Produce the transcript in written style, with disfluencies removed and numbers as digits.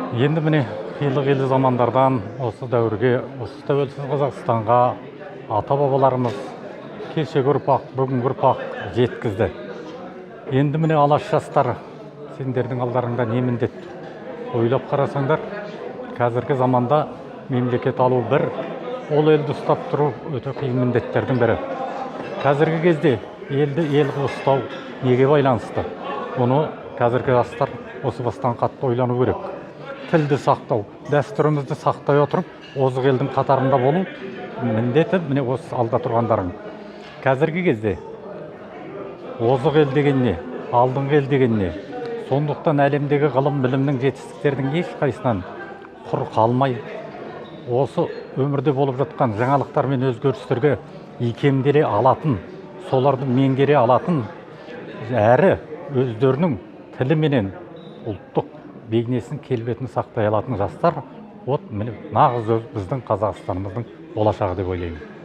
Енді міне қилы замандардан осы дәуірге, осы тәуелсіз Қазақстанға ата-бабаларымыз кешегі ұрпақ, бүгінгі ұрпақ жеткізді. Енді міне алаш жастары, сендердің алдарыңда не міндет? Ойлап қарасаңдар, қазіргі заманда мемлекет алу бір, ол елді ұстап тұру өте қиын міндеттердің бірі. Қазіргі кезде елді ел ұстау неге байланысты? Бұны қазіргі жастар осы бастан қатты ойлану керек. Тілді сақтау, дәстүрімізді сақтай отырып, озық елдің қатарында болу міндеті міне осы алда тұрғандарың. Қазіргі кезде озық ел деген не, алдыңғы ел деген не? Сондықтан әлемдегі ғылым білімнің жетістіктердің ешқайсынан құр қалмай, осы өмірде болып жатқан жаңалықтар мен өзгерістерге икемделе алатын, соларды меңгере алатын, әрі өздерінің тілі менен ұлттық бейнесін, келбетін сақтай алатын жастар, міне нағыз біздің Қазақстанымыздың болашағы деп ойлаймын.